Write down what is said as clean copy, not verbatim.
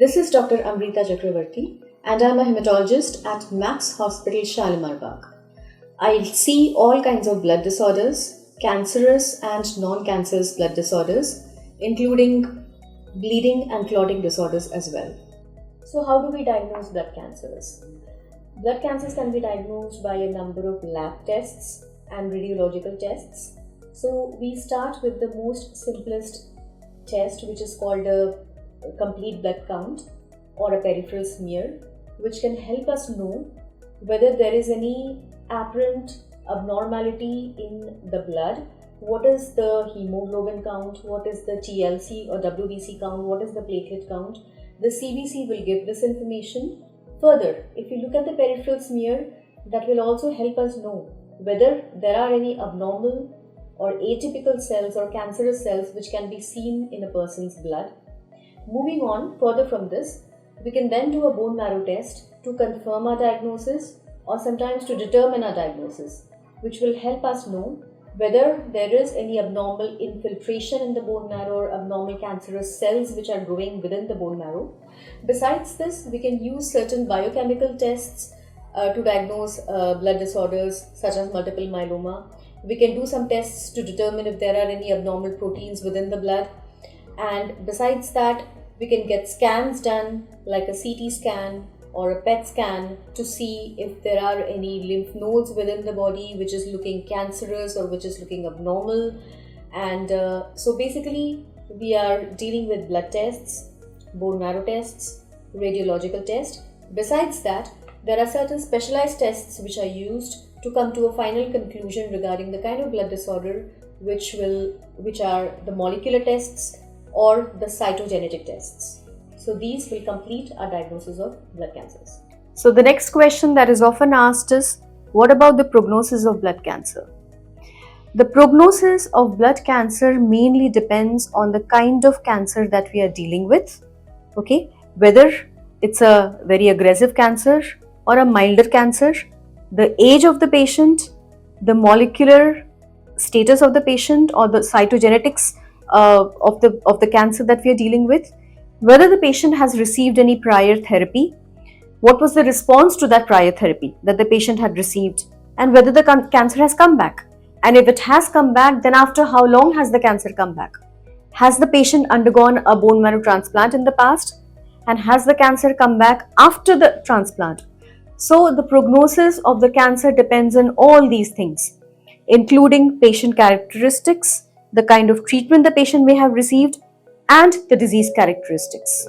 This is Dr. Amrita Chakravarti, and I'm a hematologist at Max Hospital, Shalimar Bagh. I see all kinds of blood disorders, cancerous and non-cancerous blood disorders, including bleeding and clotting disorders as well. So how do we diagnose blood cancers? Blood cancers can be diagnosed by a number of lab tests and radiological tests. So we start with the most simplest test, which is called a complete blood count or a peripheral smear, which can help us know whether there is any apparent abnormality in the blood. What is the hemoglobin count, what is the TLC or WBC count, what is the platelet count. The CBC will give this information. Further, if you look at the peripheral smear, that will also help us know whether there are any abnormal or atypical cells or cancerous cells which can be seen in a person's blood. Moving on further from this, we can then do a bone marrow test to confirm our diagnosis or sometimes to determine our diagnosis, which will help us know whether there is any abnormal infiltration in the bone marrow or abnormal cancerous cells which are growing within the bone marrow. Besides this, we can use certain biochemical tests to diagnose blood disorders such as multiple myeloma. We can do some tests to determine if there are any abnormal proteins within the blood. And besides that, we can get scans done like a CT scan or a PET scan to see if there are any lymph nodes within the body which is looking cancerous or which is looking abnormal. And so basically we are dealing with blood tests, bone marrow tests, radiological tests. Besides that, there are certain specialized tests which are used to come to a final conclusion regarding the kind of blood disorder, which are the molecular tests or the cytogenetic tests. So these will complete our diagnosis of blood cancers. So the next question that is often asked is, what about the prognosis of blood cancer? The prognosis of blood cancer mainly depends on the kind of cancer that we are dealing with. Okay, whether it's a very aggressive cancer or a milder cancer, the age of the patient, the molecular status of the patient or the cytogenetics of the cancer that we are dealing with, whether the patient has received any prior therapy, what was the response to that prior therapy that the patient had received, and whether the cancer has come back. And if it has come back, then after how long has the cancer come back? Has the patient undergone a bone marrow transplant in the past? And has the cancer come back after the transplant? So the prognosis of the cancer depends on all these things, including patient characteristics, the kind of treatment the patient may have received, and the disease characteristics.